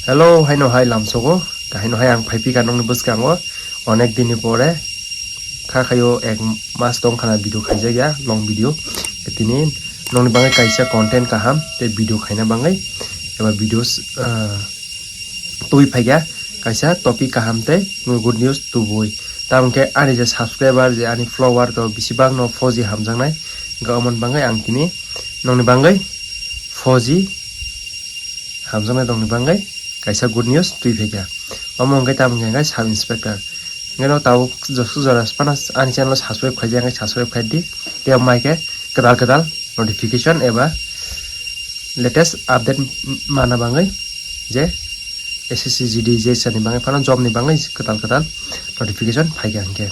Hello, haino hai lamsogo, haino hai ang phaipi kanong ni buskango, onek dini pore, kayo ek mas tong kana video khaija ya, long video, etini nong ni bangai kaisa content kaham, te video khaina bangai, eba videos tui phaiga, kaisa topic kaham te good news tu boy. Tamke ani je subscriber je ani follower to bisibang no foji hamjang nai, gaomon bangai ang tini nong ni bangai foji hamjang nai dong ni bangai. Kaisa good news tui phega among kai tam ngai sub inspector ngeno tau josu jara panas ani channel subscribe khaija ngai subscribe khaidi te mai ke kadal notification eba latest update mana bangai je SSCGD je sani bangai pana job ni bangai kadal notification phaiga angke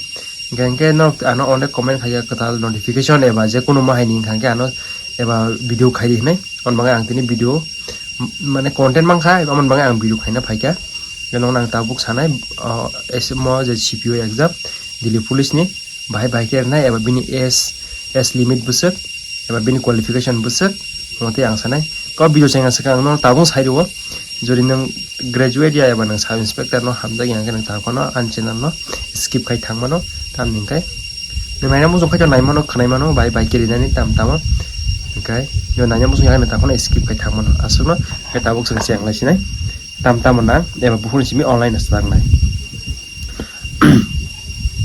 gangke no ano one comment khaiya kadal notification eba je kuno mahai ning khangke ano eba video khai nai on bangai angtini video माने content मांखा एबा मन बांगे आं video खाइना फाइका गनों नां Tabuk सानाय SMO जे CPO exam Delhi police नि भाई केर नाय एबा बिनि एस लिमिट बुसक एबा बिनि क्वालिफिकेशन बुसक मते आं सानाय क भिडियो चाइना सका आं ताबुक साइदो जरि नों ग्रेजुएट या एबा नों सब इंस्पेक्टर नो हामदा यां गनों ताखनो आन चेनेल नो स्किप खाइ थांमानो ताम निंखाय नों नायना मुजों खाइतो नायमानो खनायमानो भाई केर नानि ताम okay yo nanya musuh yang nak takon skip kai thang mono asuna kai tabuk sang siang lai sinai tam nang eba buhun simi online astang nai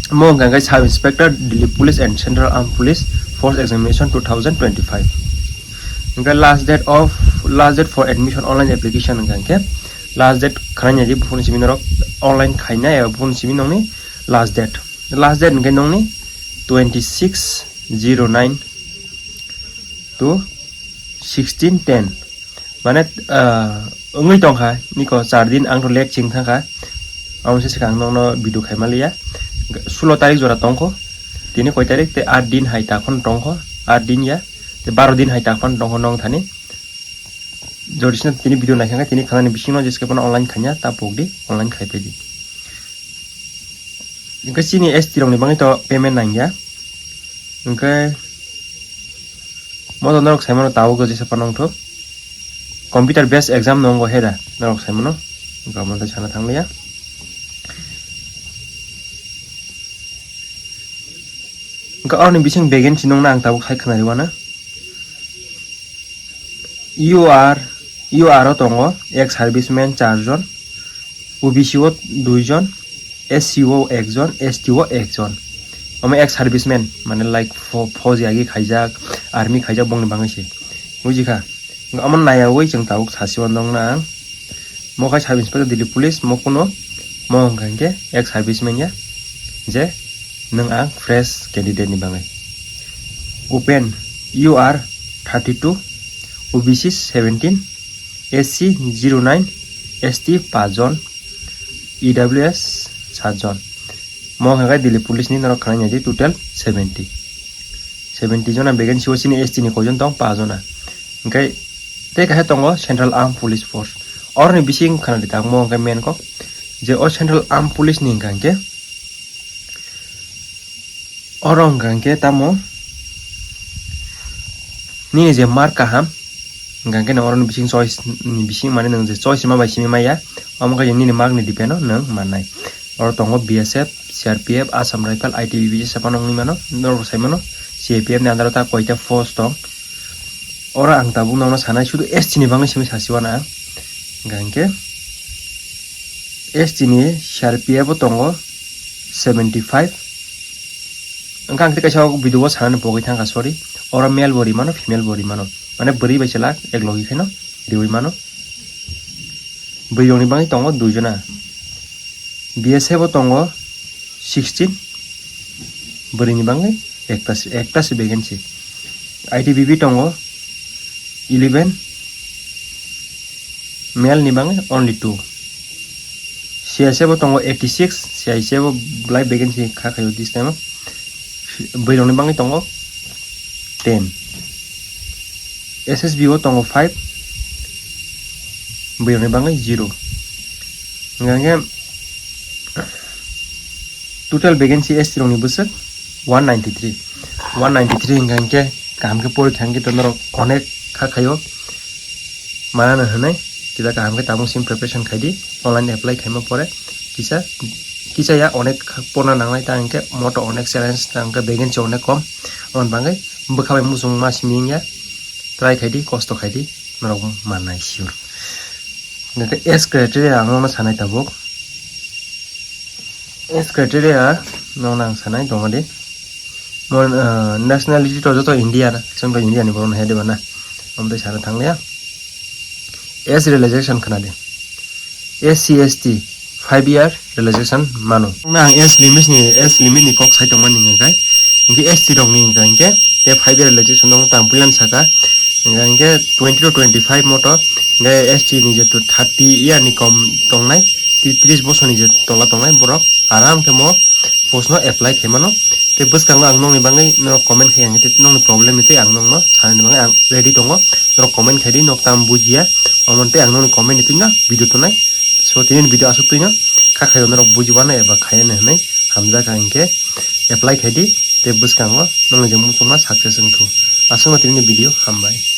mo gangai sub inspector Delhi Police and Central Armed Police Force Examination 2025 okay last date for admission online application gangke last date khanya ji buhun simi norok online khaina eba buhun simi nongni last date ngai nongni 26/09 to 16/10 माने ngai tong kha niko 4 दिन आं तो lake चिंग था खा आउं से सिखां no video खाइमालिया 16 तारिख जरा तंखो तिनि कय तारिख ते 8 दिन हाइ ताखन तंखो 8 दिन या ते 12 दिन हाइ ताखन तंखो नंग थानि जरिसना तिनि भिडियो नायखांगा तिनि खानानि बिसिनो जेसके पन ऑनलाइन खान्या ता पोगदि ऑनलाइन खाइपेदि इनका सिनि एसटी रंनि बाङै तो पेमेन्ट नांगया इनका मोदो नरक साइमनो तावो गजे सपनंग थो कंप्यूटर बेस्ड एग्जाम नंगो हेदा नरक साइमनो गमन त छाना थांलिया इनका अर्नि बिसिं वेकेन्सी नंगना आं तावो खाइ खनारि वाना यूआर तंगो एक सर्विसमैन 4 जन ओबीसीओ 2 जन एससीओ 1 जन एसटीओ 1 जन ओमे एक सर्विसमैन माने लाइक फौजी आगे खाइजाक आर्मी खाइजाक बंगनि बाङैसे बुजिखा अमन नाया वइ जों तावुक सासिवन दंना आं मखाय सब इंस्पेक्टर दिल्ली पुलिस मकुनो मंगंगे एक सर्विसमैन या जे नों आं फ्रेश कैंडिडेट नि बाङै open UR 32 OBC 17 SC 09 ST 5 जन ईडब्ल्यूएस 7 जन मखाय दिल्ली पुलिस नि नरक खानाय दि टोटल 70 जना वेकेन्सी ओसिनि एसटी नि कजन दं 5 जना ओंखाय ते काहे दंगो सेंट्रल आर्म पुलिस फोर्स और नि बिसिं खानादि तां मो ओंखाय मेन को जे ओ सेंट्रल आर्म पुलिस नि गांके औरंग गांके तामो नि जे मार्क काहाम गांके न औरन बिसिं चॉइस नि बिसिं माने नों जे चॉइस मा बायसिमि माया अमखाय नि मार्क नि डिपेंड नों माननाय और दंगो BSF CRPF Assam rifle ITBP जे सपानंगनि मानो नरक साइमानो सीएपीएफ नि आन्दाराव ता कयटा पोस्ट दं और आं ता बुंनावना सानाय सुदु एसटी नि बाङै सिमि सासिवाना गांके एसटी नि सीआरपीएफ दंगो 75 अंका आंखि काइसा भिडियो सानानै बगै थांगा सरी और मेल बडी मानो फिमेल बडी मानो माने बोरै बायसला एक लगी खैनो रिवै मानो बैयंनि बाङै दंगो 2 जना बीएसएफ दंगो 16 बोरैनि बाङै एकटासो वेकेन्सी आईटीबीपी दंगो 11 मेल नि बाङै ओनली 2 सीएसएफ दंगो 86 सीआईसीएफ ब्लाइक वेकेन्सी खाखायो दिस टाइम बैरंनि बाङै दंगो 10 एसएसबीओ दंगो 5 बैरंनि बाङै 0 ngangge total vacancy ST rong ni busuk 193 ngangke kam ke por khangke tonor onek kha khayo mana na hanai kita kaham ke tamu sim preparation khaidi online apply khaima pore kisa ya onek pona nanglai tangke moto onek challenge tangke vacancy onek kom on bangai bkhabai musung ma siming ya try khaidi kosto khaidi norok manai sure nake S criteria angona sanai tabuk S criteria nonang sanai dongodi mon nationality to joto India na sonto India ni boron hede bana amde sana thangle ya S realization khanade SCST 5-year realization mano nang S limit ni kok sai tongman ni ngai ingi ST dong ni ngai ke te 5-year realization dong tampulan saka ngai 20 to 25 moto ngai ST ni je to 30 year ni kom tongnai 30 bosor ni je tola tongnai borok aram ke mo postno apply khemano te bus kang ang nong ni bangai no comment khayang te nong problem ite ang nong no san bangai ang ready tongo no comment khadi nok tam bujia omonte ang nong comment ite na video to nai so tin video asuk tuina kha khayo no bujibana eba khayane nai hamza kangke apply khadi te bus kang nong je musuma success ngthu asung tin video hambai